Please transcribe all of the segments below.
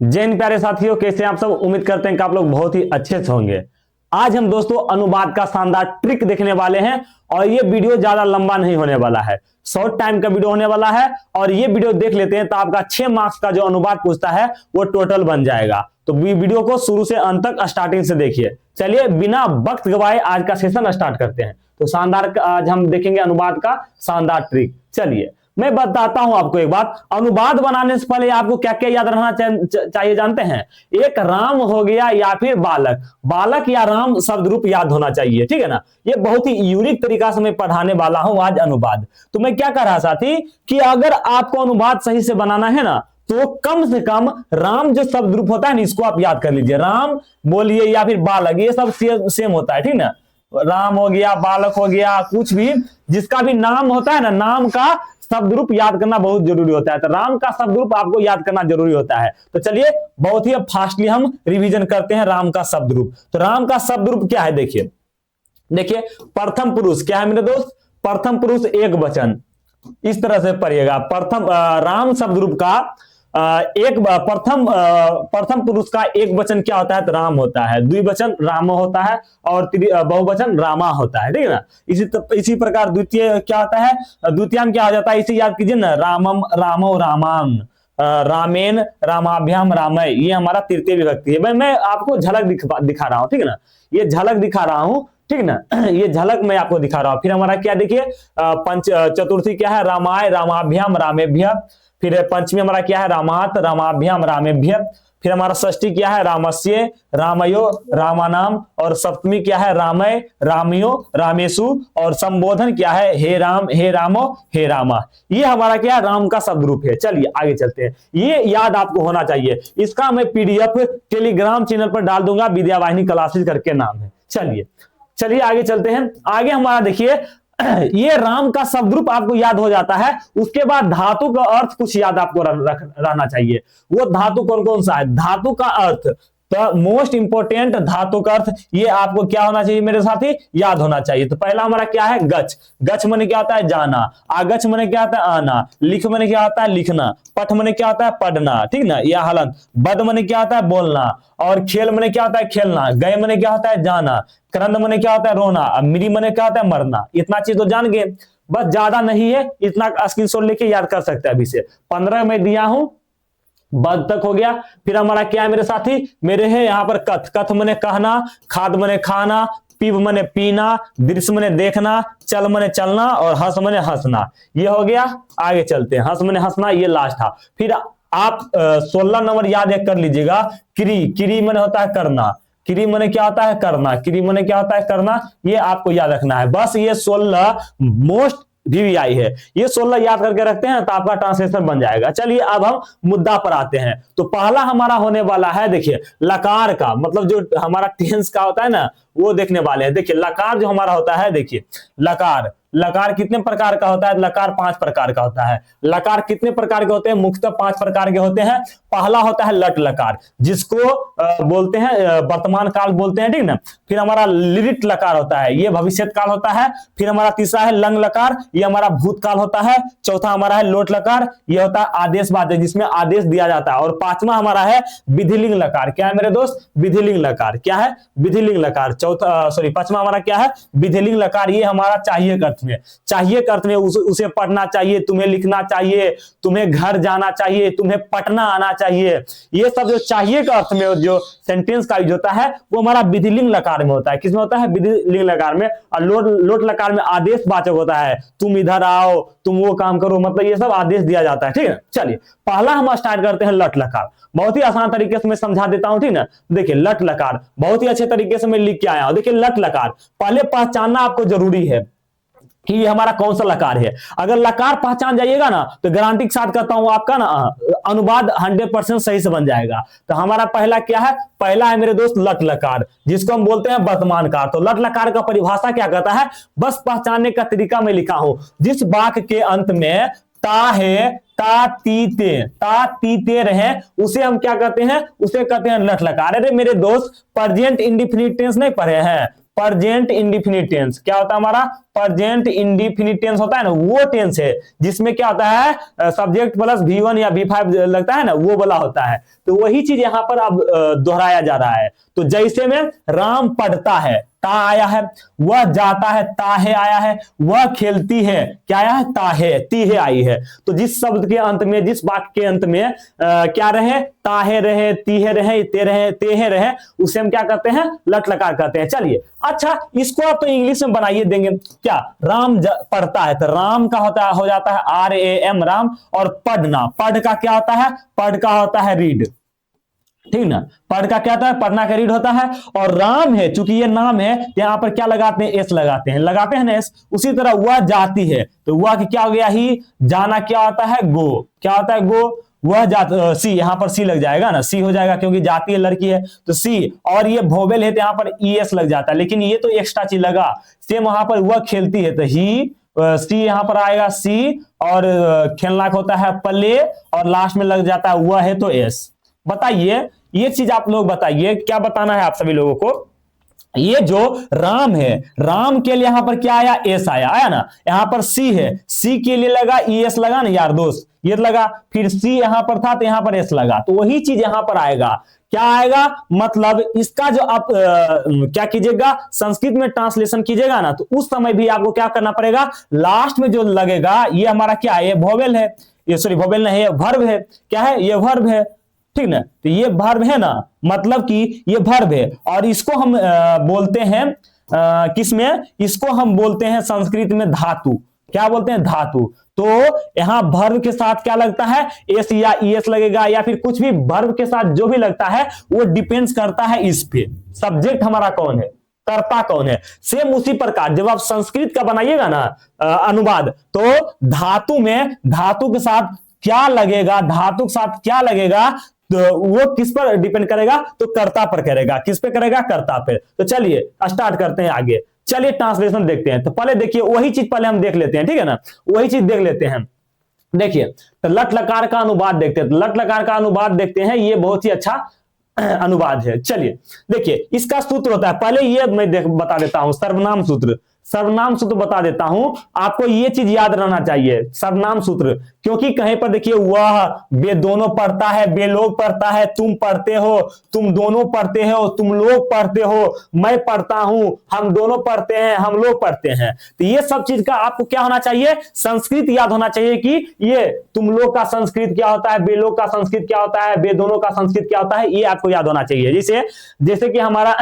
जय हिंद प्यारे साथियों, कैसे हैं आप सब। उम्मीद करते हैं कि आप लोग बहुत ही अच्छे से होंगे। आज हम दोस्तों अनुवाद का शानदार ट्रिक देखने वाले हैं और ये वीडियो ज्यादा लंबा नहीं होने वाला है, शॉर्ट टाइम का वीडियो होने वाला है। और ये वीडियो देख लेते हैं तो आपका 6 मार्क्स का जो अनुवाद पूछता है वो टोटल बन जाएगा। तो वीडियो को शुरू से अंत तक स्टार्टिंग से देखिए। चलिए बिना वक्त गवाए आज का सेशन स्टार्ट करते हैं। तो शानदार आज हम देखेंगे अनुवाद का शानदार ट्रिक। चलिए मैं बताता हूं आपको एक बात, अनुवाद बनाने से पहले आपको क्या क्या याद रखना चाहिए जानते हैं। एक राम हो गया या फिर बालक, बालक या राम शब्द रूप याद होना चाहिए, ठीक है ना। ये बहुत ही यूनिक तरीका से मैं पढ़ाने वाला हूं आज अनुवाद। तो मैं क्या कर रहा साथी कि अगर आपको अनुवाद सही से बनाना है ना तो कम से कम राम जो शब्द रूप होता है ना इसको आप याद कर लीजिए। राम बोलिए या फिर बालक, ये सब सेम होता है, ठीक ना। राम हो गया, बालक हो गया, कुछ भी जिसका भी नाम होता है ना, नाम का शब्द रूप याद करना बहुत जरूरी होता है। तो राम का शब्द रूप आपको याद करना जरूरी होता है। तो चलिए बहुत ही फास्टली हम रिवीजन करते हैं राम का शब्द रूप। तो राम का शब्द रूप क्या है, देखिए देखिए प्रथम पुरुष क्या है मेरे दोस्त, प्रथम पुरुष एक वचन, इस तरह से पढ़िएगा। प्रथम राम शब्द रूप का एक प्रथम पुरुष का एक वचन क्या होता है तो राम होता है, द्विवचन राम होता है और बहुवचन रामा होता है, ठीक है ना। इसी प्रकार द्वितीय क्या होता है, द्वितीयाम क्या हो जाता है, इसे याद कीजिए ना, रामम रामो रामान, रामेन रामाभ्याम रामय, ये हमारा तृतीय विभक्ति है। मैं आपको झलक दिखा रहा हूं, ठीक है ना, ये झलक दिखा रहा हूं, ठीक ना। ये झलक मैं आपको दिखा रहा हूं। फिर हमारा क्या देखिए, चतुर्थी क्या है, रामाय रामाभ्याम रामेभ्य। फिर पंचमी हमारा क्या है, रामात रामाभ्याम रामेभ्य। फिर हमारा षष्ठी क्या है, रामस्य रामयो रामानाम। और सप्तमी क्या है, रामय रामयो रामेशु। और संबोधन क्या है, हे राम हे रामो हे रामा। ये हमारा क्या है, राम का शब्द रूप है। चलिए आगे चलते हैं, ये याद आपको होना चाहिए। इसका मैं पीडीएफ टेलीग्राम चैनल पर डाल दूंगा, विद्या वाहिनी क्लासेस करके नाम है। चलिए आगे चलते हैं। आगे हमारा देखिए ये राम का शब्द रूप आपको याद हो जाता है। उसके बाद धातु का अर्थ कुछ याद आपको रहना चाहिए। वो धातु कौन कौन सा है, धातु का अर्थ, तो मोस्ट इंपोर्टेंट धातु का अर्थ ये आपको क्या होना चाहिए मेरे साथी, याद होना चाहिए। तो पहला हमारा क्या है, गच, गच माने क्या होता है, जाना। आगच माने क्या होता है, आना। लिख माने क्या होता है, लिखना। पठ माने क्या होता है, पढ़ना, ठीक ना, यह हलंत। बद माने क्या होता है, बोलना। और खेल माने क्या होता है, खेलना। गए माने क्या होता है, जाना। क्रंद माने क्या होता है, रोना। अब मिरी माने क्या होता है, मरना। इतना चीज तो जान गए, बस ज्यादा नहीं है, इतना स्क्रीनशॉट लेके याद कर सकते हैं अभी से। 15 में दिया हूं, बद तक हो गया। फिर हमारा क्या है मेरे साथी, मेरे है यहाँ पर कथ, कथ मने कहना, खाद मने खाना, पीव मने पीना, दृश्य मने देखना, चल मने चलना और हंस मने हंसना। ये हो गया। आगे चलते हैं, हंस मने हंसना ये लास्ट था। फिर आप 16 नंबर याद कर लीजिएगा, क्री, क्री मने होता है करना। क्री मने क्या होता है, करना। क्री मने क्या होता है, करना। ये आपको याद रखना है। बस ये 16 मोस्ट VVI है, ये 16 याद करके रखते हैं तो आपका ट्रांसलेशन बन जाएगा। चलिए अब हम मुद्दा पर आते हैं। तो पहला हमारा होने वाला है, देखिए लकार का मतलब जो हमारा टेंस का होता है ना वो देखने वाले हैं। देखिए लकार जो हमारा होता है, देखिए लकार, लकार कितने प्रकार का होता है, लकार 5 प्रकार का होता है। लकार कितने प्रकार के होते हैं, मुख्यतः 5 प्रकार के होते हैं। पहला होता है लट लकार, जिसको बोलते हैं वर्तमान काल बोलते हैं, ठीक ना। फिर हमारा लिट लकार होता है, ये भविष्य काल होता है। फिर हमारा तीसरा है लंग लकार, ये हमारा भूतकाल होता है। चौथा हमारा है लोट लकार, ये होता है आदेशवाचक जिसमें आदेश दिया जाता है। और 5वां हमारा है विधिलिंग लकार। क्या है मेरे दोस्त, विधिलिंग लकार। क्या है, विधिलिंग लकार। 5वां हमारा क्या है, विधिलिंग लकार। ये हमारा चाहिए अर्थ में, चाहिए अर्थ में उसे पढ़ना चाहिए, तुम्हें लिखना चाहिए, तुम्हें घर जाना चाहिए, तुम्हें पटना आना चाहिए। ये सब जो चाहिए का अर्थ में जो सेंटेंस का यूज होता है वो हमारा विधिलिंग लकार में होता है। किसमें होता है, विधिलिंग लकार में। और लोट लकार में आदेशवाचक होता है, तुम इधर आओ, तुम वो काम करो, मतलब ये सब आदेश दिया जाता है, ठीक है। चलिए पहला हम स्टार्ट करते हैं लट लकार। बहुत ही आसान तरीके से मैं समझा देता हूं, ठीक ना। देखिए लट लकार बहुत ही अच्छे तरीके से मैं लिख के आया हूं। देखिए लट लकार पहले पहचानना आपको जरूरी है कि ये हमारा कौन सा लकार है। अगर लकार पहचान जाइएगा ना तो गारंटी के साथ कहता हूं आपका ना अनुवाद 100% सही से बन जाएगा। तो हमारा पहला क्या है, पहला है मेरे दोस्त लट लकार, जिसको हम बोलते हैं वर्तमान काल। तो लट लकार का परिभाषा क्या कहता है, बस पहचानने का तरीका मैं लिखा हूं। जिस वाक्य के अंत में ता है, ता तीते रहे, उसे हम क्या कहते हैं, उसे कहते हैं लट लकार। अरे मेरे दोस्त प्रेजेंट इंडेफिनिट टेंस नहीं पढ़े हैं, प्रेजेंट इंडिफिनिट टेंस। क्या होता है हमारा प्रेजेंट इंडिफिनिट टेंस होता है ना, वो टेंस है जिसमें क्या होता है सब्जेक्ट प्लस V1 या V5 लगता है ना, वो वाला होता है। तो वही चीज यहां पर अब दोहराया जा रहा है। तो जैसे में राम पढ़ता है, ता आया है, वह जाता है, ताहे आया है, वह खेलती है, क्या आया है, ताहे, तीहे आई है। तो जिस शब्द के अंत में, जिस वाक्य के अंत में क्या रहे, ताहे रहे, तीहे रहे, ते रहे, तेहे रहे, उसे हम क्या कहते हैं, लट लकार कहते हैं। चलिए अच्छा, इसको आप तो इंग्लिश में बनाइए देंगे। क्या, राम पढ़ता है तो राम का होता है, हो जाता है RAM राम, और पढ़ना, पढ़ का क्या होता है, पढ़ का होता है रीड, ठीक ना। पढ़ का क्या होता है, पढ़ना का रीड होता है। और राम है, चूंकि ये नाम है, यहां पर क्या लगाते हैं, एस लगाते हैं ना एस। उसी तरह वह जाती है, तो वह क्या हो गया, ही, जाना क्या होता है, गो, क्या होता है, गो। वह सी, यहां पर सी लग जाएगा ना, सी हो जाएगा क्योंकि जाती है, लड़की है तो सी। और ये वोवेल है तो यहां पर ES लग जाता है, लेकिन ये तो एक्स्ट्रा चीज लगा। सेम वहां पर वह खेलती है तो ही, सी यहां पर आएगा सी, और खेलना होता है प्ले, और लास्ट में लग जाता है वह है तो एस। बताइए ये चीज आप लोग बताइए, क्या बताना है आप सभी लोगों को। ये जो राम है, राम के लिए यहां पर क्या आया, एस आया ना। यहां पर सी है, सी के लिए लगा ES लगा ना यार दोस्त, ये लगा। फिर सी यहां पर था तो यहां पर एस लगा, तो वही चीज यहां पर आएगा। क्या आएगा, मतलब इसका जो आप क्या कीजिएगा, संस्कृत में ट्रांसलेशन कीजिएगा ना, तो उस समय भी आपको क्या करना पड़ेगा, लास्ट में जो लगेगा, ये हमारा क्या है, ये वोवेल है, ये सॉरी वोवेल नहीं है, वर्ब है। क्या है, ये वर्ब है, ठीक ना। तो ये वर्ब है ना, मतलब कि ये वर्ब है, और इसको हम बोलते हैं किसमें, इसको हम बोलते हैं संस्कृत में धातु। क्या बोलते हैं, धातु। तो यहां वर्ब के साथ क्या लगता है, एस या ES लगेगा, या फिर कुछ भी वर्ब के साथ जो भी लगता है वो डिपेंड्स करता है इस पे, सब्जेक्ट हमारा कौन है, कर्ता कौन है। सेम उसी प्रकार जब आप संस्कृत का बनाइएगा ना अनुवाद, तो धातु में, धातु के साथ क्या लगेगा, धातु के साथ क्या लगेगा, तो वो किस पर डिपेंड करेगा, तो कर्ता पर करेगा। किस पे करेगा, कर्ता पे। तो चलिए स्टार्ट करते हैं आगे। चलिए ट्रांसलेशन देखते हैं। तो पहले देखिए वही चीज पहले हम देख लेते हैं, ठीक है ना, वही चीज देख लेते हैं। देखिए तो लट लकार का अनुवाद देखते हैं। तो लट लकार का अनुवाद देखते हैं, ये बहुत ही अच्छा अनुवाद है। चलिए देखिए, इसका सूत्र होता है, पहले ये मैं बता देता हूं, सर्वनाम सूत्र। सर्वनाम सूत्र बता देता हूं आपको, ये चीज याद रहना चाहिए, सर्वनाम सूत्र। क्योंकि कहीं पर देखिए, वह, बे दोनों पढ़ता है, बे लोग पढ़ता है, तुम पढ़ते हो, तुम दोनों पढ़ते हो, तुम लोग पढ़ते हो, मैं पढ़ता हूं, हम दोनों पढ़ते हैं, हम लोग पढ़ते हैं। तो ये सब चीज का आपको क्या होना चाहिए, संस्कृत याद होना चाहिए कि ये तुम लोग का संस्कृत क्या होता है, बे लोग का संस्कृत क्या होता है, बे दोनों का संस्कृत क्या होता है, ये आपको याद होना चाहिए। जैसे कि हमारा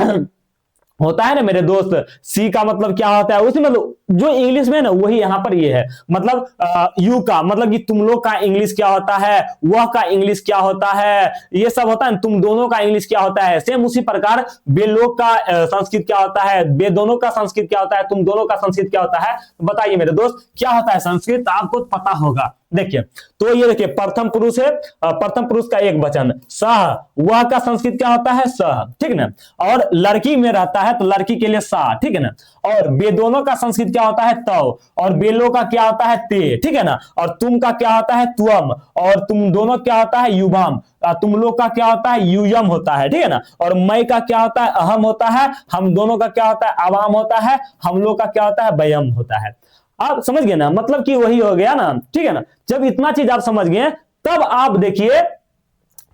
होता है ना मेरे दोस्त, सी का मतलब क्या होता है, उसी मतलब जो इंग्लिश में ना वही यहां पर ये है। मतलब यू का मतलब कि तुम लोग का इंग्लिश क्या होता है, वह का इंग्लिश क्या होता है, ये सब होता है। तुम दोनों का इंग्लिश क्या होता है, सेम उसी प्रकार बे लोग का संस्कृत क्या होता है, बे दोनों का संस्कृत क्या होता है, तुम दोनों का संस्कृत क्या होता है। बताइए मेरे दोस्त क्या होता है संस्कृत, आपको पता होगा। देखिए तो ये देखिए, प्रथम पुरुष है, प्रथम पुरुष का एक वचन सह, वह का संस्कृत क्या होता है, सह, ठीक है ना। और लड़की में रहता है तो लड़की के लिए सा, ठीक है ना। और बे दोनों का संस्कृत क्या होता है, तव, और बेलो का क्या होता है, ते, ठीक है ना। और तुम का क्या होता है, तुअम, और तुम दोनों क्या होता है, युवाम, तुम लोग का क्या होता है, यूयम होता है, ठीक है ना। और मैं का क्या होता है, अहम होता है, हम दोनों का क्या होता है, अवाम होता है, हम लोग का क्या होता है, वयम होता है। आप समझ गए ना, मतलब कि वही हो गया ना, ठीक है ना। जब इतना चीज आप समझ गए तब आप देखिए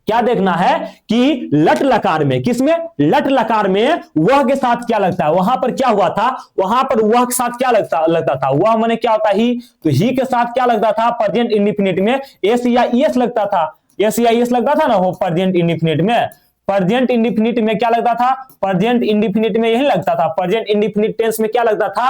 क्या देखना है कि लट लकार में, किसमें, लट लकार में वह के साथ क्या लगता है। वहां पर क्या हुआ था, वहां पर वह के साथ क्या लगता था, वह माने क्या होता ही, तो ही के साथ क्या लगता था, प्रेजेंट इंडिफिनिट में एस या ES लगता था, एस या ES लगता था ना वो प्रेजेंट इंडिफिनिट में। प्रेजेंट इंडिफिनिट में क्या लगता था, प्रेजेंट इंडिफिनिट में यही लगता था। प्रेजेंट इंडिफिनिट टेंस में क्या लगता था,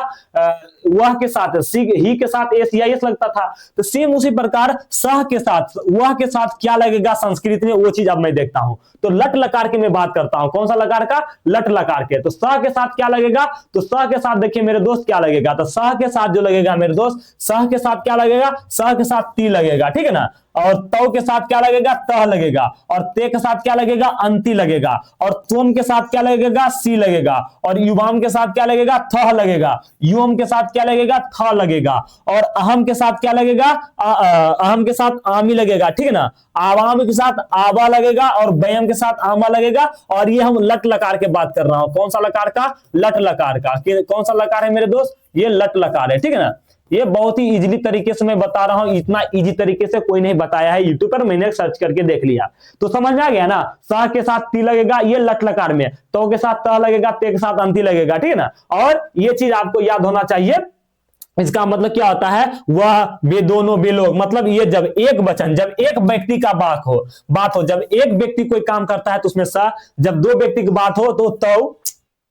वह के साथ, ही के साथ एस या एस लगता था। तो सेम उसी प्रकार सह के साथ, वह के साथ क्या लगेगा संस्कृत में, वो चीज अब मैं देखता हूं। तो लट लकार की मैं बात करता हूं, कौन सा लकार का, लट लकार के। तो सह के साथ क्या लगेगा, तो सह के साथ देखिए मेरे दोस्त क्या लगेगा, तो सह के साथ जो लगेगा मेरे दोस्त, सह के साथ क्या लगेगा, सह के साथ ती लगेगा, ठीक है ना। और तव के साथ क्या लगेगा, तह लगेगा, और ते के साथ क्या लगेगा, अंति लगेगा, और त्वम के साथ क्या लगेगा, सी लगेगा, और युवाम के साथ क्या लगेगा, थह लगेगा, युवम के साथ क्या लगेगा, थ लगेगा, और अहम के साथ क्या लगेगा, अहम के साथ आमी लगेगा, ठीक है ना। आवाम के साथ आवा लगेगा, और बयम के साथ आमा लगेगा, और ये हम लट लकार के बात कर रहा हूं। कौन सा लकार का, लट लकार का। कौन सा लकार है मेरे दोस्त, ये लट लकार है, ठीक है ना। ये बहुत ही इजीली तरीके से मैं बता रहा हूं, इतना इजी तरीके से कोई नहीं बताया है यूट्यूब पर, मैंने सर्च करके देख लिया। तो समझ में आ गया ना, स के साथ ती लगेगा, ये लट लकार में, तो के साथ त लगेगा, ते के साथ अंति लगेगा, ठीक है ना। और ये चीज आपको याद होना चाहिए। इसका मतलब क्या होता है, वह, वे दोनों, वे लोग, मतलब ये जब एक वचन, जब एक व्यक्ति का बात हो, जब एक व्यक्ति कोई काम करता है तो उसमें स, जब दो व्यक्ति की बात हो तो तव,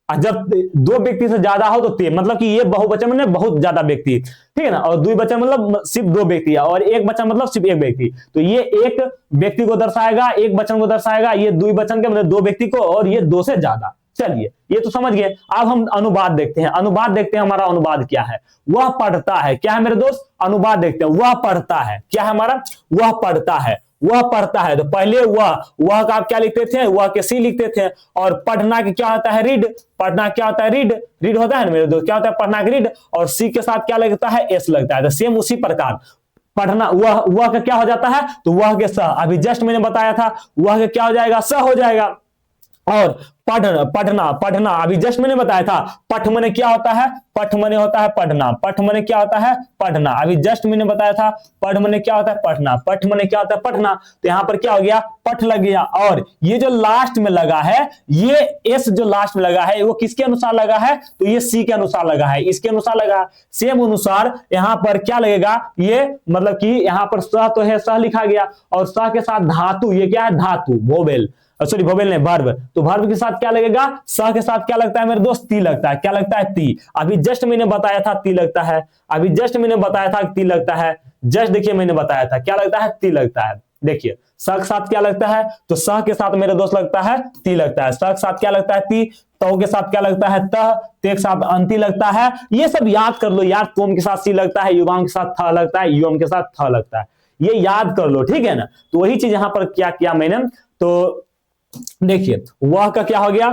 जब दो व्यक्ति से ज्यादा हो तो ते, मतलब कि ये बहुवचन में बहुत ज्यादा व्यक्ति, ठीक है ना। और द्विवचन मतलब सिर्फ दो व्यक्ति, और एक वचन मतलब सिर्फ एक व्यक्ति। तो ये एक व्यक्ति को दर्शाएगा, एक वचन को दर्शाएगा, ये द्विवचन के मतलब दो व्यक्ति को, और ये दो से ज्यादा। चलिए ये तो समझ गए। अब हम अनुवाद देखते हैं, अनुवाद देखते हैं हमारा अनुवाद क्या है। वह पढ़ता है, क्या है मेरे दोस्त, अनुवाद देखते हैं। वह पढ़ता है, क्या है हमारा, वह पढ़ता है, वह पढ़ता है। तो पहले वह का आप क्या लिखते थे, वह के सी लिखते थे, और पढ़ना के क्या होता है, रीड, पढ़ना क्या होता है, रीड, रीड होता है ना मेरे दोस्त, क्या होता है, पढ़ना के रीड, और सी के साथ क्या लगता है, एस लगता है। तो सेम उसी प्रकार पढ़ना, वह का क्या हो जाता है, तो वह के स, अभी जस्ट मैंने बताया था, वह का क्या हो जाएगा, स हो जाएगा। और पढ़ना अभी जस्ट मैंने बताया था, पठ मने क्या होता है, पठ मने होता है पढ़ना, पठ मने क्या होता है, पढ़ना। अभी जस्ट मैंने बताया था, पढ़ मने क्या होता है, पढ़ना, पठ मने क्या होता है, पढ़ना। तो यहां पर क्या हो गया, पठ लग गया। और ये जो लास्ट में लगा है, ये एस जो लास्ट में लगा है, वो किसके अनुसार लगा है, तो ये सी के अनुसार लगा है, इसके अनुसार लगा। सेम अनुसार यहां पर क्या लगेगा, ये मतलब कि यहां पर स तो है, स लिखा गया, और स के साथ धातु, ये क्या है, धातु, वोवेल, सॉरी वोवेल नहीं, वर्ब। तो वर्ब के साथ क्या लगेगा, स के साथ क्या लगता है मेरे दोस्त, ती लगता है। क्या लगता है, ती। अभी जस्ट मैंने बताया था ती लगता है, अभी जस्ट मैंने बताया था ती लगता है, जस्ट देखिए मैंने बताया था क्या लगता है, ती लगता है। देखिए स के साथ क्या लगता है, तो स के साथ मेरे दोस्त लगता है ती लगता है, स के साथ क्या लगता है, ती, तो के साथ क्या लगता है, तह, ते के साथ अंति लगता है। ये सब याद कर लो यार, तुम के साथ सी लगता है, युवाम के साथ थ लगता है, युवम के साथ थ लगता है, ये याद कर लो, ठीक है ना। तो वही चीज यहां पर क्या किया मैंने, तो देखिए वह का क्या हो गया,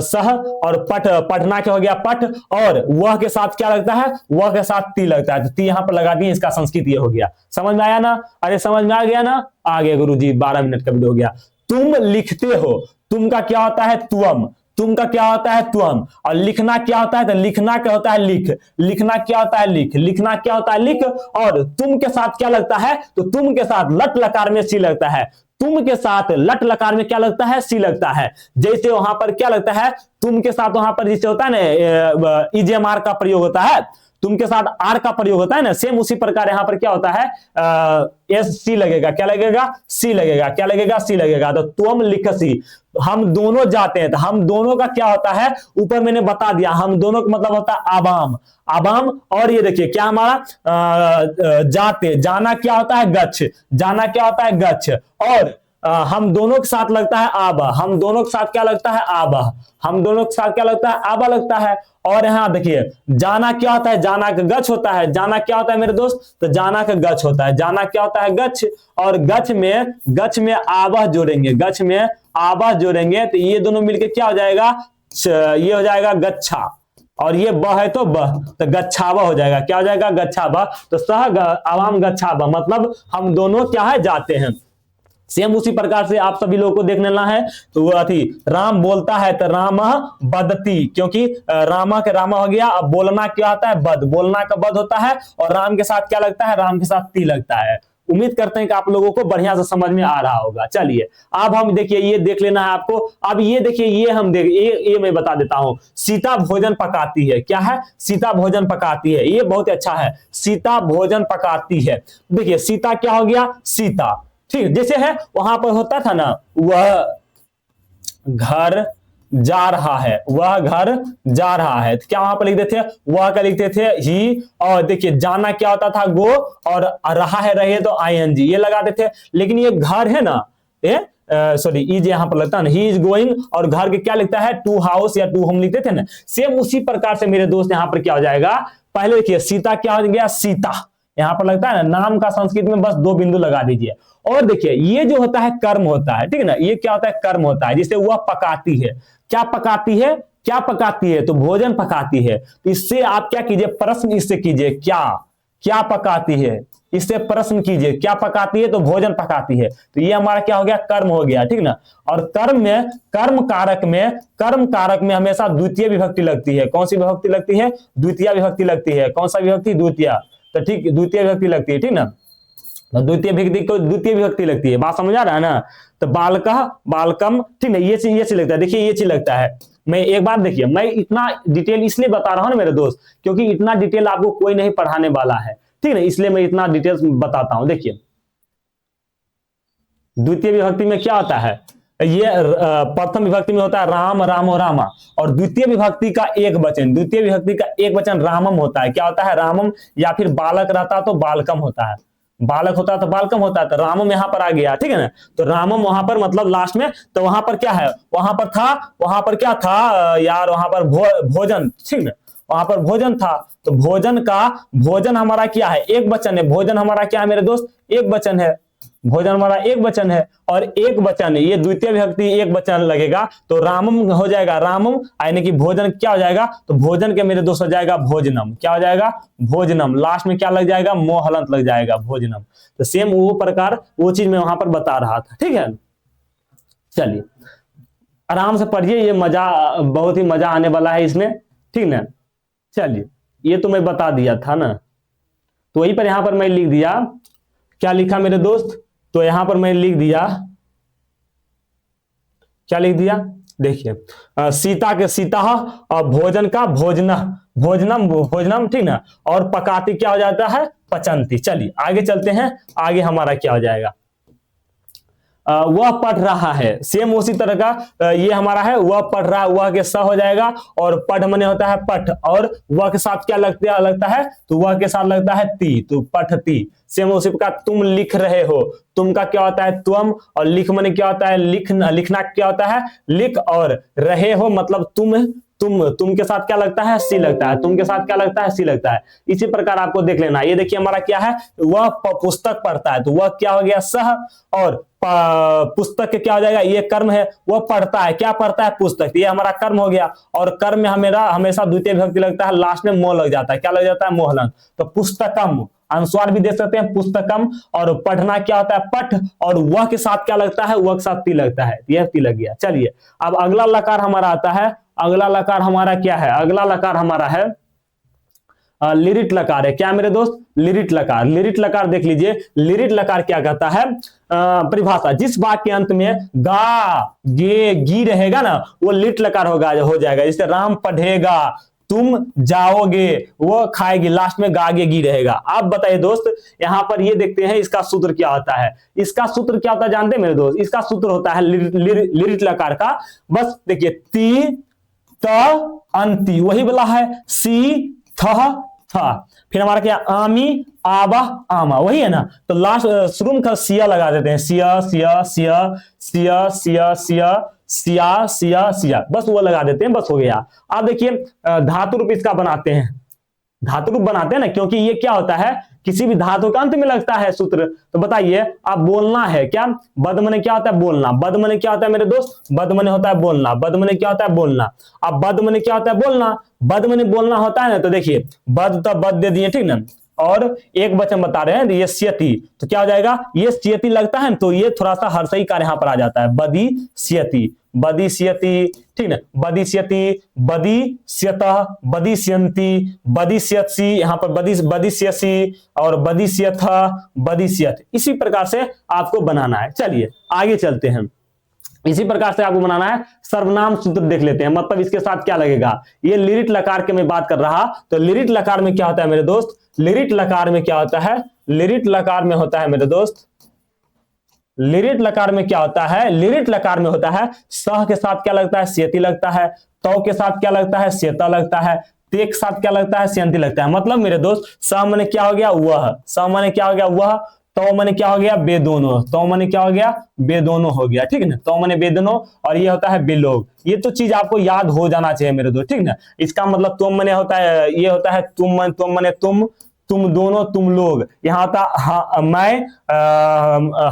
सह, और पढ़ना क्या हो गया, पठ, और वह के साथ क्या लगता है, वह के साथ ती लगता है। तो ती यहां पर लगा दी, इसका संस्कृत ये हो गया। समझ में आया ना, अरे समझ में आ गया ना, आ गया गुरुजी, 12 मिनट का वीडियो हो गया। तुम लिखते हो, तुम का क्या होता है, तुम, तुम का क्या होता है, तुम, और लिखना क्या होता है, तो लिखना क्या होता है, लिख, लिखना क्या होता है, लिख, लिखना क्या होता है, लिख। और तुम के साथ क्या लगता है, तो तुम के साथ लट लकार में सी लगता है, तुम के साथ लट लकार में क्या लगता है, सी लगता है। जैसे वहां पर क्या लगता है, तुम के साथ वहां पर जैसे होता है ना, इजेएमआर का प्रयोग होता है, तुम के साथ आर का प्रयोग होता है ना, सेम उसी प्रकार यहां पर क्या होता है, एस सी लगेगा, क्या लगेगा, सी लगेगा, क्या लगेगा, सी लगेगा। तो तुम लिखसी, हम दोनों जाते हैं, तो हम दोनों का क्या होता है, ऊपर मैंने बता दिया, हम दोनों का मतलब होता है आवाम, आवाम। और ये देखिए क्या हमारा, जाते, जाना क्या होता है, गच्छ, जाना क्या होता है, गच्छ। और हम दोनों के साथ लगता है आबा, हम दोनों के साथ क्या लगता है, आबा, हम दोनों के साथ क्या लगता है, आबा लगता है। और यहां देखिए जाना क्या होता है, जाना का गच्छ होता है, जाना क्या होता है मेरे दोस्त, तो जाना का गच्छ होता है, जाना क्या होता है, गच्छ। और गच्छ में आबा जोड़ेंगे, गच्छ में आबा जोड़ेंगे, तो ये दोनों मिलकर क्या हो जाएगा, ये हो जाएगा गच्छा, और ये ब है तो ब, तो गच्छावा हो जाएगा, क्या हो जाएगा, गच्छावा। तो सह आवाम गच्छावा, मतलब हम दोनों क्या है, जाते हैं। सेम उसी प्रकार से आप सभी लोगों को देख लेना है। तो वो थी, राम बोलता है तो राम बदती, क्योंकि रामा के रामा हो गया। अब बोलना क्या होता है, बद, बोलना का बद होता है, और राम के साथ क्या लगता है, राम के साथ ती लगता है। उम्मीद करते हैं कि आप लोगों को बढ़िया से समझ में आ रहा होगा। चलिए अब हम देखिए, ये देख लेना है आपको। अब ये देखिए, ये हम देख, ये मैं बता देता हूं, सीता भोजन पकाती है। क्या है, सीता भोजन पकाती है, ये बहुत अच्छा है, सीता भोजन पकाती है। देखिए सीता क्या हो गया, सीता, ठीक, जैसे है वहां पर होता था ना, वह घर जा रहा है, वह घर जा रहा है, तो क्या वहां पर लिखते थे, वह का लिखते थे ही। और देखिए जाना क्या होता था, गो, और रहा है, रहे तो आईएनजी ये लगाते थे। लेकिन ये घर है ना, ये सॉरी इज यहां पर लगता है ना, ही इज गोइंग, और घर के क्या लिखता है, टू हाउस या टू होम लिखते थे ना। सेम उसी प्रकार से मेरे दोस्त यहां पर क्या हो जाएगा, पहले देखिए सीता क्या हो गया, सीता, यहाँ पर लगता है ना, नाम का संस्कृत में बस 2 बिंदु लगा दीजिए। और देखिए ये जो होता है कर्म होता है, ठीक है ना, ये क्या होता है, कर्म होता है, जिसे वह पकाती है। क्या पकाती है, क्या पकाती है, तो भोजन पकाती है। तो इससे आप क्या कीजिए, प्रश्न इससे कीजिए, क्या क्या पकाती है, इससे प्रश्न कीजिए, क्या पकाती है, तो भोजन पकाती है। तो ये हमारा क्या हो गया, कर्म हो गया, ठीक ना। और कर्म में, कर्म कारक में हमेशा द्वितीय विभक्ति लगती है। कौन सी विभक्ति लगती है, द्वितीय विभक्ति लगती है। कौन सा विभक्ति, द्वितीय, तो ठीक, द्वितीय विभक्ति लगती है, ठीक ना। तो द्वितीय विभक्ति लगती है, बात समझ आ रहा है ना। तो बालकः, बालकम, ठीक है, ये चीज लगता है। देखिए ये चीज लगता है। मैं एक बात देखिए, मैं इतना डिटेल इसलिए बता रहा हूं ना मेरे दोस्त, क्योंकि इतना डिटेल आपको कोई नहीं पढ़ाने वाला है, ठीक है, इसलिए मैं इतना डिटेल बताता हूं। देखिए द्वितीय विभक्ति में क्या होता है, ये प्रथम विभक्ति में होता है राम, रामो, रामा। और द्वितीय विभक्ति का एक वचन रामम होता है। क्या होता है, रामम। या फिर बालक रहता तो बालकम होता है, बालक होता तो बालकम होता है। तो रामम यहां पर आ गया, ठीक है ना। तो रामम वहां पर मतलब लास्ट में, तो वहां पर क्या है, वहां पर क्या था यार, वहां पर भोजन, ठीक है, वहां पर भोजन था। तो भोजन हमारा क्या है, एक वचन है। भोजन हमारा क्या है मेरे दोस्त, एक वचन है। भोजन हमारा एक वचन है, और एक वचन, ये द्वितीय विभक्ति एक वचन लगेगा, तो रामम हो जाएगा, रामम, यानी कि भोजन क्या हो जाएगा, तो भोजन के मेरे दोस्त हो जाएगा भोजनम। क्या हो जाएगा, भोजनम। लास्ट में क्या लग जाएगा, मोहलंत लग जाएगा, भोजनम। तो सेम वो प्रकार, वो चीज मैं वहां पर बता रहा था, ठीक है। चलिए आराम से पढ़िए, ये मजा, बहुत ही मजा आने वाला है इसमें, ठीक ना। चलिए ये तो मैं बता दिया था ना, तो वहीं पर यहां पर मैं लिख दिया, क्या लिखा मेरे दोस्त, तो यहां पर मैं लिख दिया, क्या लिख दिया, देखिए सीता के सीता, और भोजन का भोजनम, ठीक ना। और पकाती क्या हो जाता है, पचंती। चलिए आगे चलते हैं, आगे हमारा क्या हो जाएगा, वह पढ़ रहा है। सेम उसी तरह का ये हमारा है, वह पढ़ रहा है, वह के स हो जाएगा, और पढ़ मने होता है पठ, और वह के साथ क्या लगता है, तो वह के साथ लगता है ती, तो पठती। सेम उसी प्रकार तुम लिख रहे हो, तुम का क्या होता है तुम, और लिख मने क्या होता है, लिखना क्या होता है लिख, और रहे हो मतलब तुम के साथ क्या लगता है, सी लगता है। तुम के साथ क्या लगता है, सी लगता है। इसी प्रकार आपको देख लेना। ये देखिए हमारा क्या है, वह पुस्तक पढ़ता है, तो वह क्या हो गया, सह, और पुस्तक के क्या हो जाएगा, ये कर्म है, वह पढ़ता है, क्या पढ़ता है, पुस्तक, ये हमारा कर्म हो गया। और कर्म में हमेशा द्वितीय विभक्ति लगता है, लास्ट में मोह लग जाता है, क्या लग जाता है, मोहलन। तो पुस्तकम, अनुस्वार भी दे सकते हैं, पुस्तकम। और पढ़ना क्या होता है, पठ, और वह के साथ क्या लगता है, वह के साथ ती लगता है, यह ती लग गया। चलिए अब अगला लकार हमारा आता है, अगला लकार हमारा क्या है, अगला लकार हमारा है लिरिट लकार है। क्या मेरे दोस्त, लिरिट लकार। लिरिट लकार देख लीजिए, लिरिट लकार क्या कहता है, परिभाषा, जिस वाक्य के अंत में गा, गे, गी रहेगा ना, वो लिट लकार हो जाएगा। जैसे राम पढ़ेगा, तुम जाओगे, वो खाएगी, लास्ट में गागे गी रहेगा। आप बताइए दोस्त, यहां पर ये देखते हैं इसका सूत्र क्या होता है। इसका सूत्र क्या होता है जानते हैं मेरे दोस्त, इसका सूत्र होता है लिरिट लकार का, बस देखिए, ती, त, अंति, वही वाला है, सी, थ, था। फिर हमारा क्या, आमी, आबा, आमा, वही है ना। तो लास्ट शुरू में सिया लगा देते हैं, सिया, सिया, सिया, सिया, सिया, सिया, सिया, सिया, सिया, बस वो लगा देते हैं, बस हो गया। अब देखिए धातु रूप इसका बनाते हैं, धातु रूप बनाते हैं ना, क्योंकि ये क्या होता है, किसी भी धातु का अंत में लगता है सूत्र। तो बताइए, अब बोलना है क्या, बद मने क्या होता है, बोलना। बद मने क्या होता है मेरे दोस्त, बद मने होता है बोलना। बद मने क्या होता है, बोलना। अब बद मने क्या होता है, बोलना। बद मने बोलना होता है ना, तो देखिए बद, तो बद दे दिए, ठीक ना, और एक वचन बता रहे हैं, ये स्यति, तो क्या हो जाएगा, ये स्यति लगता है, तो ये थोड़ा सा हर्षई कार यहां पर आ जाता है, बदी स्यति, बदिष्यति, ठीक है, बदिष्यति, बदिष्यतः, बदिष्यन्ति, बदिष्यसि, यहाँ पर बदिष्यसि, और बदिष्यथ, बदिष्यत। इसी प्रकार से आपको बनाना है। चलिए आगे चलते हैं, इसी प्रकार से आपको बनाना है। सर्वनाम सूत्र देख लेते हैं, मतलब इसके साथ क्या लगेगा, ये लिरिट लकार के मैं बात कर रहा, तो लिरिट लकार में क्या होता है मेरे दोस्त, लिरिट लकार में क्या होता है, लिरिट लकार में होता है मेरे दोस्त, लिरिट लकार में क्या होता है, लिरिट लकार में होता है, सह के साथ क्या लगता है, सेती लगता है, तौ के साथ क्या लगता है, सेता लगता है, ते के साथ क्या लगता है, सेंती लगता है। मतलब मेरे दोस्त, स माने क्या हो गया, वह, स माने क्या हो गया, वह, तो माने क्या हो गया, बेदोनों, तो माने क्या हो गया, बेदोनों हो गया, ठीक है ना, तो माने बेदोनों, और ये होता है बेलोग। ये तो चीज आपको याद हो जाना चाहिए मेरे दोस्त, ठीक ना। इसका मतलब तुम माने होता है, ये होता है तुम माने तुम, तुम दोनों, तुम लोग, यहाँ था मैं,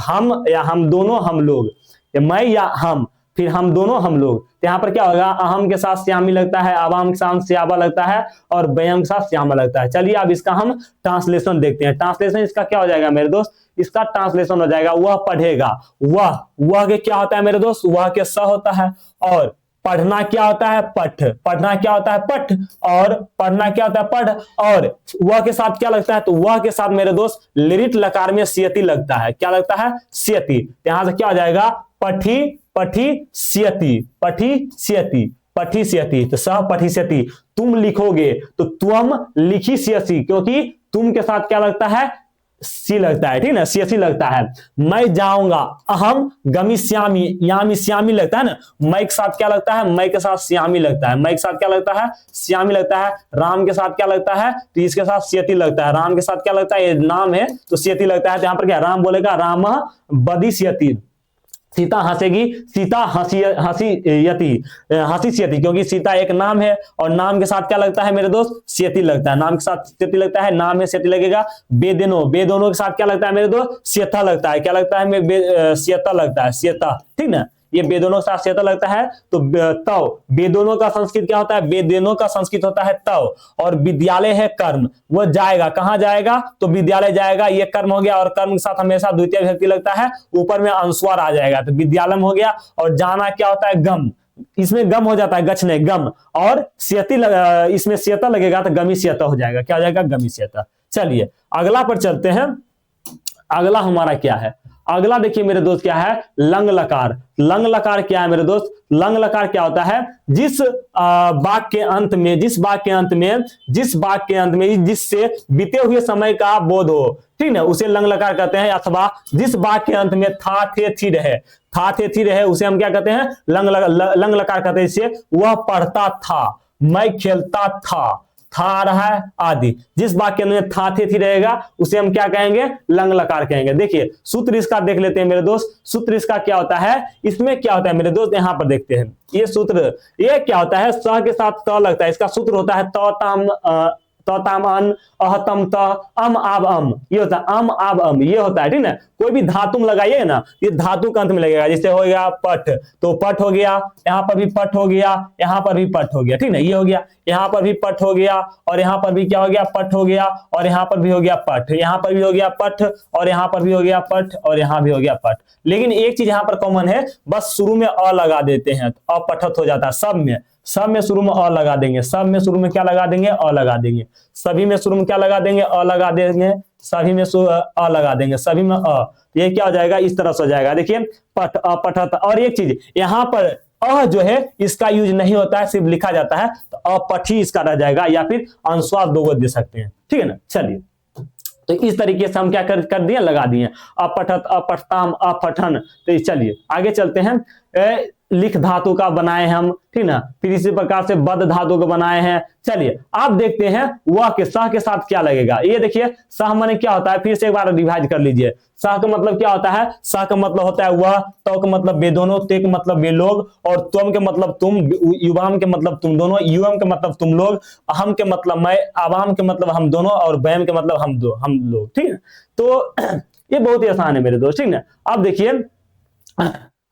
हम या हम दोनों, हम लोग, मैं या हम, फिर हम दोनों, हम लोग। तो यहाँ पर क्या होगा, अहम के साथ श्यामी लगता है, अवाम के साथ श्याबा लगता है, और व्ययम के साथ श्यामा लगता है। चलिए अब इसका हम ट्रांसलेशन देखते हैं। ट्रांसलेशन इसका क्या हो जाएगा मेरे दोस्त, इसका ट्रांसलेशन हो जाएगा वह पढ़ेगा। वह के क्या होता है मेरे दोस्त, वह के स होता है, और पढ़ना क्या होता है, पठ, पढ़ना क्या होता है, पठ, और पढ़ना क्या होता है, पढ़, और वह के साथ क्या लगता है, तो वह के साथ मेरे दोस्त लिरिट लकार में सियति लगता है। क्या लगता है, सियति। यहां से क्या हो जाएगा, पठी, पठी सियति, पठी सियति, पठी सियति। तो सह पठी सियति, तुम लिखोगे तो तुम लिखी सियसी, क्योंकि तुम के साथ क्या लगता है, सी लगता है, ठीक ना, सियसी लगता है। मैं जाऊंगा, अहम गमिष्यामि, यामी श्यामी लगता है ना। मैं के साथ क्या लगता है, मैं के साथ श्यामी लगता है, मैं के साथ क्या लगता है, श्यामी लगता है। राम के साथ क्या लगता है, तो इसके साथ सियति लगता है। राम के साथ क्या लगता है, ये नाम है तो सियति लगता है। तो यहां पर क्या राम बोलेगा, राम बदी सियति। सीता हंसेगी, सीता हंसी सियति, क्योंकि सीता एक नाम है, और नाम के साथ क्या लगता है मेरे दोस्त, सियति लगता है। नाम के साथ सियति लगता है, नाम में सियति लगेगा। बेदोनों, बेदोनों के साथ क्या लगता है मेरे दोस्त, सियता लगता है। क्या लगता है, सियता लगता है, सियता, ठीक ना। ये बेदोनों के साथ सियता लगता है। तो तव, बेदोनों का संस्कृत क्या होता है, बेदोनों का संस्कृत होता है तव। और विद्यालय है कर्म, वो जाएगा, कहां जाएगा, तो विद्यालय जाएगा, ये कर्म हो गया। और कर्म के साथ हमेशा द्वितीय विभक्ति लगता है, ऊपर में अनुस्वार आ जाएगा, तो विद्यालय हो गया। और जाना क्या होता है, गम, इसमें गम हो जाता है, गचने, गम। और सियति इसमें सियता लगेगा तो गमी सियता हो जाएगा। क्या हो जाएगा, गमी सियता। चलिए अगला पर चलते हैं। अगला हमारा क्या है, अगला देखिए मेरे दोस्त क्या है, लंग लकार। लंग लकार क्या है मेरे दोस्त, लंग लकार क्या होता है, जिस वाक्य के अंत में, जिस वाक्य के अंत में जिससे बीते हुए समय का बोध हो, ठीक ना, उसे लंग लकार कहते हैं। अथवा जिस वाक्य के अंत में था थे थी रहे, था थे थी रहे, उसे हम क्या कहते हैं, लंग लकार कहते हैं। इससे वह पढ़ता था, मैं खेलता था रहा है आदि। जिस वाक्य में था थे थी रहेगा उसे हम क्या कहेंगे, लंग लकार कहेंगे। देखिए सूत्र इसका देख लेते हैं मेरे दोस्त। सूत्र इसका क्या होता है, इसमें क्या होता है मेरे दोस्त, यहां पर देखते हैं। ये सूत्र, ये क्या होता है, स के साथ त लगता है। इसका सूत्र होता है त ताम ताम अन अहतम त अम आब अम, ये होता है अम आब अम, ये होता है, ठीक ना। कोई भी धातु लगाइए ना, ये धातु का अंत में लगेगा। जैसे हो गया पठ, तो पठ हो गया, यहाँ पर भी पठ हो गया, यहाँ पर भी पठ हो गया, ठीक ना। ये हो गया, यहाँ पर भी पठ हो गया, और यहाँ पर भी क्या हो गया, पठ हो गया, और यहाँ पर भी हो गया पठ, यहाँ पर भी हो गया पठ, और यहाँ पर भी हो गया पठ, और यहाँ भी हो गया पठ। लेकिन एक चीज यहाँ पर कॉमन है, बस शुरू में अ लगा देते हैं तो अपठत हो जाता है। सब में शुरू में अ लगा देंगे, सब में शुरू में क्या लगा देंगे, अ लगा देंगे। सभी में शुरू में क्या लगा देंगे, अ लगा देंगे। सभी में अ लगा देंगे, सभी में अ। ये क्या हो जाएगा, इस तरह से हो जाएगा। देखिए पठ, अपठत। और एक चीज यहाँ पर अ जो है इसका यूज नहीं होता है, सिर्फ लिखा जाता है, तो अपठी इसका रह जाएगा, या फिर अनुस्वार दो दे सकते हैं, ठीक है ना। चलिए तो इस तरीके से हम क्या कर दिए, लगा दिए अपठत, अपठताम, अपठन। तो चलिए आगे चलते हैं। लिख धातु का बनाए हम, ठीक ना। फिर इसी प्रकार से बद धातु को बनाए हैं। चलिए आप देखते हैं वह के सह के साथ क्या लगेगा। ये देखिए सह माने क्या होता है, फिर से एक बार रिवाइज कर लीजिए। सह का मतलब क्या होता है, सह का मतलब होता है वह, तो का मतलब वे दोनों, ते का मतलब वे लोग, और तुम के मतलब तुम, युवाम के मतलब तुम दोनों, युवम के मतलब तुम लोग, अहम के मतलब मैं, आवाम के मतलब हम दोनों, और वयम के मतलब हम लोग, ठीक है। तो ये बहुत ही आसान है मेरे दोस्त, ठीक ना। अब देखिए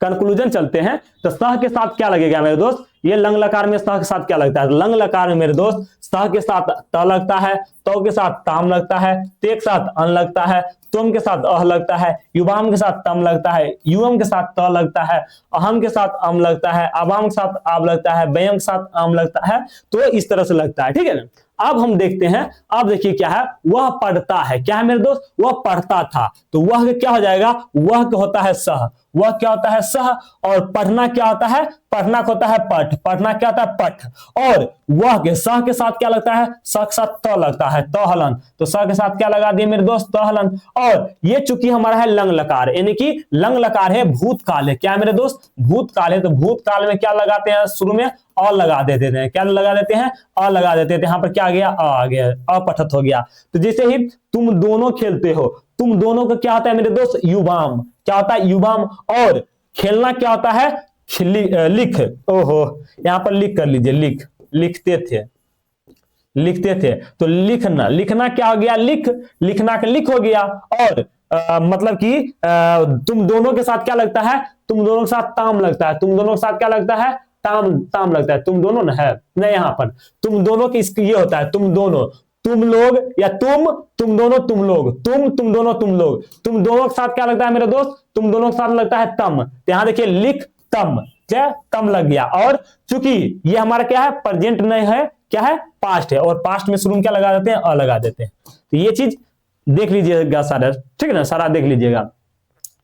कंक्लूजन चलते हैं। तो सह के साथ क्या लगेगा मेरे दोस्त, ये लंग लकार में सह के साथ क्या लगता है, लंग लकार में मेरे दोस्त सह के साथ त लगता है, तो के साथ ताम लगता है, ते के साथ अन लगता है, तुम के साथ अह लगता है, युवाम के साथ तम लगता है, युवम के साथ त लगता है, अहम के साथ अम लगता है, अवाम के साथ आब लगता है, व्ययम के साथ अम लगता है। तो इस तरह से लगता है, ठीक है ना। अब हम देखते हैं, अब देखिए क्या है, वह पढ़ता है। क्या है मेरे दोस्त, वह पढ़ता था, तो वह क्या हो जाएगा, वह होता है सह, वह क्या होता है सह। और पढ़ना क्या होता है, पढ़ना होता है पठ, पढ़ना क्या होता है पठ। और वह के सह के साथ क्या लगता है, सह के साथ त लगता है, तहलन। तो सह के साथ क्या लगा दिए मेरे दोस्त, तहलन। और ये चूंकि हमारा है लंग लकार, यानी कि लंग लकार है भूतकाल है। क्या है मेरे दोस्त, भूतकाल है। तो भूतकाल में क्या लगाते हैं, शुरू में अ लगा देते हैं। क्या लगा देते हैं, अ लगा देते हैं। यहाँ पर क्या आ गया, आ गया, अपठत हो गया। तो जैसे ही तुम दोनों खेलते हो, तुम दोनों का क्या होता है मेरे दोस्त, युवाम। क्या होता है, युवाम। और खेलना क्या होता है, लिख। ओहो यहाँ पर लिख कर लीजिए, लिखते थे, लिखते थे। तो लिखना, लिखना क्या हो गया, लिख, लिखना का लिख हो गया। और मतलब कि तुम दोनों के साथ क्या लगता है, तुम दोनों के साथ ताम लगता है, तुम दोनों के साथ क्या लगता है, ताम, ताम लगता है, तुम दोनों ना है नहीं, यहां पर तुम दोनों की ये होता है, तुम दोनों, तुम लोग, या तुम दोनों, तुम लोग, तुम दोनों, तुम लोग, तुम दोनों के साथ क्या लगता है मेरे दोस्त, तुम दोनों के साथ लगता है तम। तो यहां देखिए लिख तम, क्या तम लग गया। और चूंकि ये हमारा क्या है, प्रेजेंट नहीं है, क्या है, पास्ट है, और पास्ट में शुरू में क्या लगा देते हैं, अ लगा देते हैं। तो ये चीज देख लीजिएगा सारा, ठीक है ना, सारा देख लीजिएगा।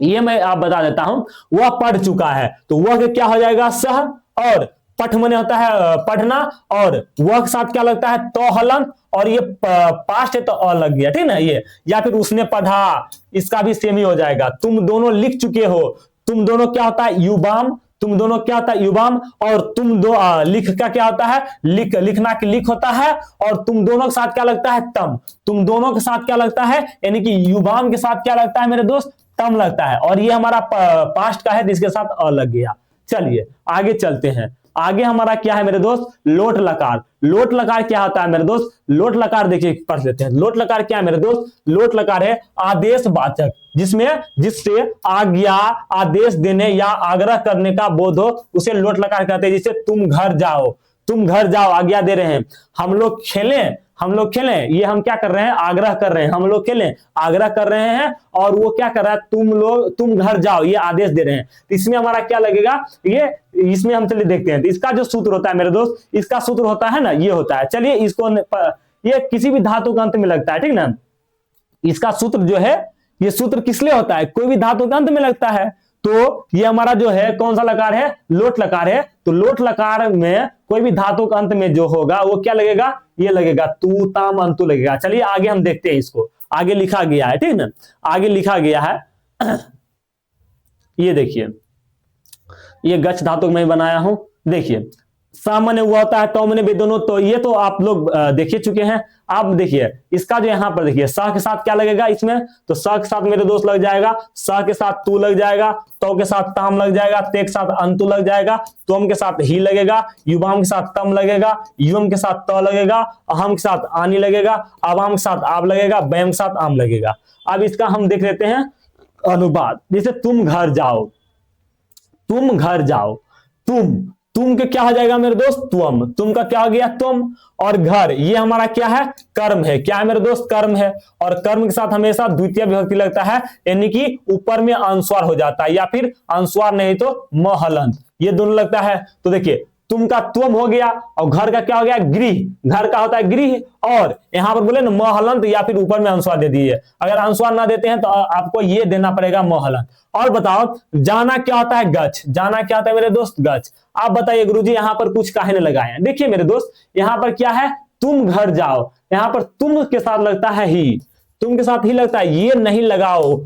ये मैं आप बता देता हूं, वह पढ़ चुका है, तो वह क्या हो जाएगा, सह। और पठ मने होता है पढ़ना, और वह के साथ क्या लगता है, तो हलन, और ये पास्ट है तो अ लग गया, ठीक ना ये। या फिर उसने पढ़ा, इसका भी सेम ही हो जाएगा। तुम दोनों लिख चुके हो, तुम दोनों क्या होता है, युवाम, तुम दोनों क्या होता है, युवाम। और तुम दो लिख का क्या होता है, लिख, लिखना की लिख होता है। और तुम दोनों के साथ क्या लगता है, तम, तुम दोनों के साथ क्या लगता है, यानी कि युवाम के साथ क्या लगता है मेरे दोस्त, तम लगता है। और ये हमारा पास्ट का है, जिसके साथ अ लग गया। चलिए आगे चलते हैं। आगे हमारा क्या है मेरे दोस्त, लोट लकार। लोट लकार क्या होता है मेरे दोस्त, लोट लकार देखिए पढ़ लेते हैं। लोट लकार क्या है मेरे दोस्त, लोट लकार है आदेशवाचक, जिसमें, जिससे आज्ञा, आदेश देने या आग्रह करने का बोध हो, उसे लोट लकार कहते हैं। जैसे तुम घर जाओ, तुम घर जाओ, आज्ञा दे रहे हैं। हम लोग खेलें, हम लोग खेलें, ये हम क्या कर रहे हैं, आग्रह कर रहे हैं, हम लोग खेलें, आग्रह कर रहे हैं। और वो क्या कर रहा है, तुम लोग, तुम घर जाओ, ये आदेश दे रहे हैं। तो इसमें हमारा क्या लगेगा, ये, इसमें हम चलिए देखते हैं। तो इसका जो सूत्र होता है मेरे दोस्त, इसका सूत्र होता है ना, ये होता है, चलिए इसको, ये किसी भी धातु का अंत में लगता है, ठीक ना। इसका सूत्र जो है, ये सूत्र किस लिए होता है, कोई भी धातु के अंत में लगता है। तो ये हमारा जो है कौन सा लकार है, लोट लकार है। तो लोट लकार में कोई भी धातु के अंत में जो होगा वो क्या लगेगा, ये लगेगा, तू ताम अंतु लगेगा। चलिए आगे हम देखते हैं इसको, आगे लिखा गया है, ठीक ना, आगे लिखा गया है। ये देखिए, ये गच्छ धातु में बनाया हूं, देखिए सामान्य हुआ होता है, तो मैंने भी दोनों, तो ये तो आप लोग देख चुके हैं। आप देखिए इसका जो यहां पर देखिए, स के साथ क्या लगेगा इसमें, तो स के साथ मेरे दोस्त लग जाएगा, स के साथ तू लग जाएगा, तो के साथ ताम लग जाएगा, ते के साथ अंतु लग जाएगा, तोम के साथ ही लगेगा, युवाम के साथ तम लगेगा, युवम के साथ त लगेगा, अहम के साथ आनी लगेगा, अवाम के साथ आब लगेगा, बैम के साथ आम लगेगा। अब इसका हम देख लेते हैं अनुवाद। जैसे तुम घर जाओ, तुम घर जाओ, तुम के क्या हो जाएगा मेरे दोस्त, तुम का क्या हो गया, तुम। और घर, ये हमारा क्या है, कर्म है, क्या है मेरे दोस्त, कर्म है। और कर्म के साथ हमेशा द्वितीय विभक्ति लगता है, यानी कि ऊपर में अनुस्वार हो जाता है, या फिर अनुस्वार नहीं तो म हलंत, ये दोनों लगता है। तो देखिए तुम का तुम हो गया, और घर का क्या हो गया, गृह, घर का होता है गृह। और यहां पर बोले ना म हलंत, या फिर ऊपर में अनुस्वार दे दिए। अगर अनुस्वार ना देते हैं तो आपको ये देना पड़ेगा म हलंत। और बताओ जाना क्या होता है, गच्छ, जाना क्या होता है मेरे दोस्त, गच्छ। आप बताइए गुरुजी यहाँ पर कुछ काहे ने लगाए हैं। देखिए मेरे दोस्त यहाँ पर क्या है, तुम घर जाओ, यहाँ पर तुम के साथ लगता है ही, तुम के साथ ही लगता है, ये नहीं लगाओ,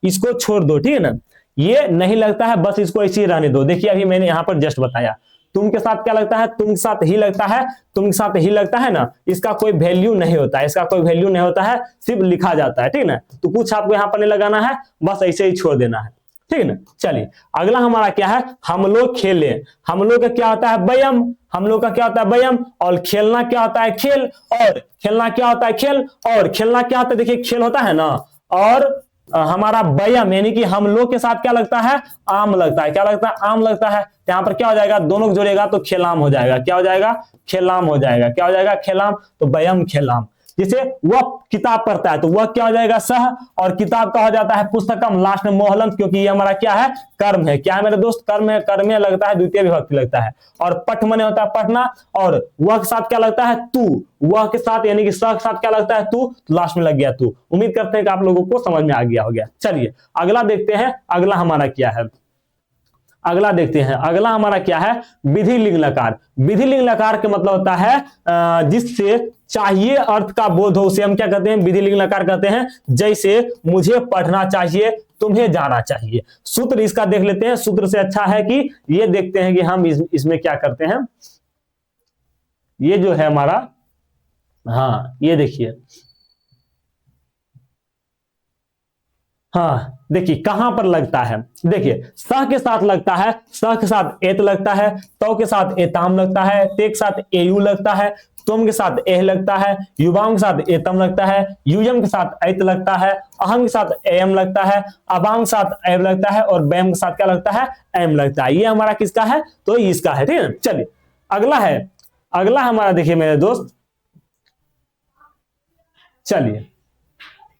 इसको छोड़ दो, ठीक है ना, ये नहीं लगता है, बस इसको ऐसे ही रहने दो। देखिए अभी मैंने यहाँ पर जस्ट बताया, तुम के साथ क्या लगता है, तुम के साथ ही लगता है, तुम के साथ ही लगता है ना, इसका कोई वैल्यू नहीं होता है, इसका कोई वैल्यू नहीं होता है, सिर्फ लिखा जाता है, ठीक है ना। तो कुछ आपको यहाँ पर नहीं लगाना है, बस ऐसे ही छोड़ देना है, ठीक है ना। चलिए अगला हमारा क्या है, हम लोग खेले। हम लोग का क्या होता है, व्यायाम, हम लोग का क्या होता है, व्यायाम। और खेलना क्या होता है, खेल। और खेलना क्या होता है, खेल। और खेलना क्या होता है, देखिए खेल होता है ना, और हमारा व्यायाम, यानी कि हम लोग के साथ क्या लगता है, आम लगता है, क्या लगता है, आम लगता है। यहाँ पर क्या हो जाएगा, दोनों को जोड़ेगा तो खेलाम हो जाएगा, क्या हो जाएगा, खेलाम हो जाएगा, क्या हो जाएगा, खेलाम। तो व्यायाम खेलाम। जैसे वह किताब पढ़ता है तो वह क्या हो जाएगा, सह। और किताब का हो जाता है पुस्तकम, लास्ट में मोहलंत, क्योंकि ये हमारा क्या है, कर्म है, क्या है मेरे दोस्त, कर्म है, कर्म लगता है, द्वितीय विभक्ति लगता है। और पठ मने होता है पढ़ना, और वह के साथ क्या लगता है, तू, वह के साथ यानी कि स के साथ क्या लगता है, तू, लास्ट में लग गया तू। उम्मीद करते हैं कि आप लोगों को समझ में आ गया हो गया। चलिए अगला देखते हैं, अगला हमारा क्या है, अगला देखते हैं। अगला हमारा क्या है, विधि लिंग लकार। विधि लिंग लकार का मतलब होता है जिससे चाहिए अर्थ का बोध हो, उसे हम क्या कहते हैं, विधि लिंग लकार कहते हैं। जैसे मुझे पढ़ना चाहिए, तुम्हें जाना चाहिए। सूत्र इसका देख लेते हैं। सूत्र से अच्छा है कि ये देखते हैं कि हम इसमें क्या करते हैं। ये जो है हमारा, हाँ ये देखिए, हाँ देखिए कहां पर लगता है, देखिए स के साथ लगता है, स के साथ एत लगता है, तो के साथ एताम लगता है, ते के साथ एयू लगता है, तुम के साथ एह लगता है, युवाओं के साथ एतम लगता है, यूयम के साथ ऐत लगता है, अहम के साथ एम लगता है, अबांग के साथ एब लगता है और बैम के साथ क्या लगता है, एम लगता है। ये हमारा किसका है, तो इसका है, ठीक है। चलिए अगला हमारा देखिए मेरे दोस्त, चलिए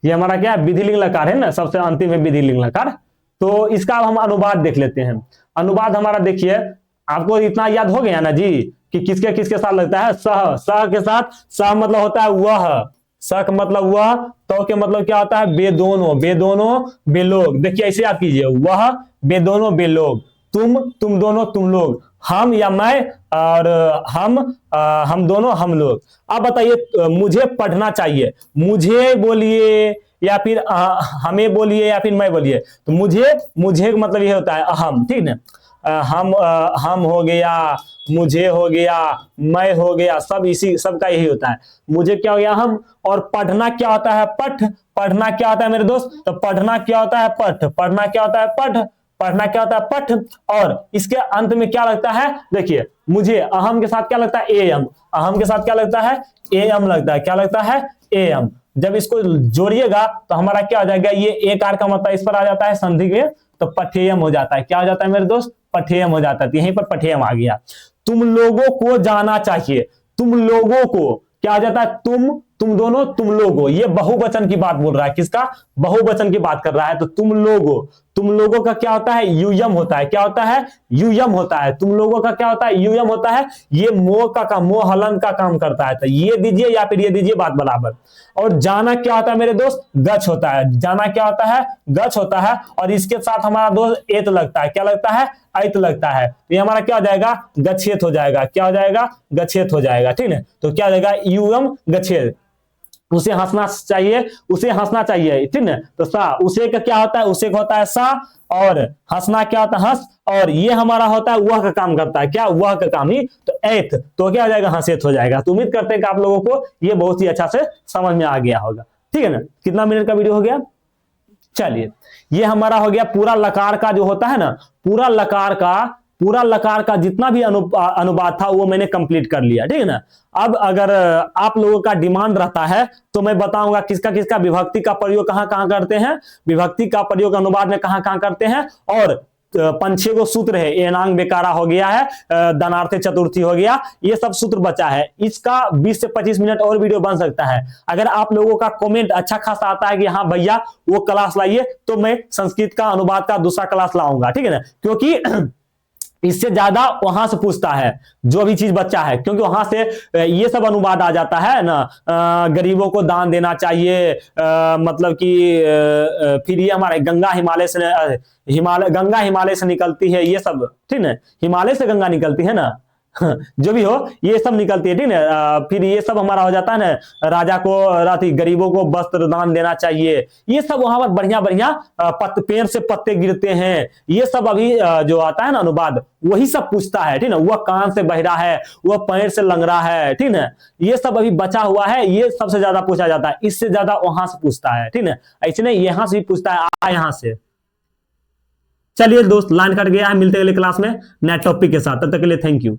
ये हमारा क्या है, विधिलिंग लकार है ना, सबसे अंतिम है विधिलिंग लकार। तो इसका अब हम अनुवाद देख लेते हैं। अनुवाद हमारा देखिए, आपको इतना याद हो गया ना जी कि किसके किसके साथ लगता है, सह के साथ, सह मतलब होता है वह, सह का मतलब वह, तो के मतलब क्या होता है, बेदोनों बेलोग। देखिए ऐसे आप कीजिए, वह बेदोनों बेलोग, तुम दोनों तुम लोग, हम या मैं और हम दोनों हम लोग। अब बताइए मुझे पढ़ना चाहिए, मुझे बोलिए या फिर हमें बोलिए या फिर मैं बोलिए। तो मुझे मतलब ये होता है अहम, ठीक है। हम हो गया, मुझे हो गया, मैं हो गया, सब इसी सब का यही होता है। मुझे क्या हो गया हम, और पढ़ना क्या होता है, पठ। पढ़ना क्या होता है मेरे दोस्त, तो पढ़ना क्या होता है, पठ। पढ़ना क्या होता है, पठ। पढ़ना क्या होता है, पठ। और इसके अंत में क्या लगता है, देखिए मुझे अहम के साथ क्या लगता है, एम। अहम के साथ क्या लगता है, एम लगता है। क्या लगता है, एम। जब इसको जोड़िएगा तो हमारा क्या हो जाएगा, ये एक आर का मतलब इस पर आ जाता है संधि के, तो पठेयम हो जाता है। क्या हो जाता है मेरे दोस्त, पठेयम हो जाता है। यहीं पर पठेयम आ गया। तुम लोगों को जाना चाहिए, तुम लोगों को क्या आ जाता है, तुम दोनों तुम लोगों। ये बहुवचन की बात बोल रहा है, किसका, बहुवचन की बात कर रहा है। तो तुम लोगों का क्या होता है, यूयम होता है। क्या होता है, यूयम होता है। तुम लोगों का क्या होता है, यूयम होता है। ये मोह का काम, मोह हलन का काम करता है। तो ये दीजिए या फिर ये दीजिए, बात बराबर। और जाना क्या होता है मेरे दोस्त, गच होता है। जाना क्या होता है, गच होता है। और इसके साथ हमारा दोस्त एत लगता है। क्या लगता है, ऐत लगता है। तो ये हमारा क्या हो जाएगा, गच्छेत हो जाएगा। क्या हो जाएगा, गच्छेत हो जाएगा, ठीक है। तो क्या हो जाएगा, यूयम गच्छेत। उसे हंसना चाहिए, उसे हंसना चाहिए, ठीक है। तो सा, उसे का क्या होता है, उसे का होता है सा, और हंसना क्या होता है, हंस। और ये हमारा होता है वह का काम करता है। क्या, वह का काम ही, तो ऐत, तो क्या हो जाएगा, हंसेत हो जाएगा। तो उम्मीद करते हैं कि आप लोगों को ये बहुत ही अच्छा से समझ में आ गया होगा, ठीक है ना। कितना मिनट का वीडियो हो गया, चलिए ये हमारा हो गया पूरा लकार का जो होता है ना, पूरा लकार का जितना भी अनुवाद था वो मैंने कंप्लीट कर लिया, ठीक है ना। अब अगर आप लोगों का डिमांड रहता है तो मैं बताऊंगा किसका किसका विभक्ति का प्रयोग कहां कहां करते हैं, विभक्ति का प्रयोग अनुवाद में कहां कहां करते हैं। और 5-6 गो सूत्र है, एनांग बेकारा हो गया है, दनार्थे चतुर्थी हो गया, ये सब सूत्र बचा है। इसका 20 से 25 मिनट और वीडियो बन सकता है। अगर आप लोगों का कमेंट अच्छा खासा आता है कि हाँ भैया वो क्लास लाइए, तो मैं संस्कृत का अनुवाद का दूसरा क्लास लाऊंगा, ठीक है ना। क्योंकि इससे ज्यादा वहां से पूछता है जो भी चीज बच्चा है, क्योंकि वहां से ये सब अनुवाद आ जाता है ना, गरीबों को दान देना चाहिए, मतलब कि फिर ये हमारे गंगा हिमालय से निकलती है, ये सब, ठीक है। हिमालय से गंगा निकलती है ना, जो भी हो ये सब निकलती है, ठीक है। फिर ये सब हमारा हो जाता है ना, राजा को राती गरीबों को वस्त्र दान देना चाहिए, ये सब वहां पर बढ़िया बढ़िया पेड़ से पत्ते गिरते हैं, ये सब अभी जो आता है ना अनुवाद, वही सब पूछता है, ठीक है। वह कान से बहरा है, वह पैर से लंगड़ा है, ठीक है। ये सब अभी बचा हुआ है, ये सबसे ज्यादा पूछा जाता है, इससे ज्यादा वहां से पूछता है, ठीक है। ऐसे नहीं, यहां से भी पूछता है, यहां से। चलिए दोस्त, लाइन कट गया है, मिलते अगले क्लास में नए टॉपिक के साथ, तब तक के लिए थैंक यू।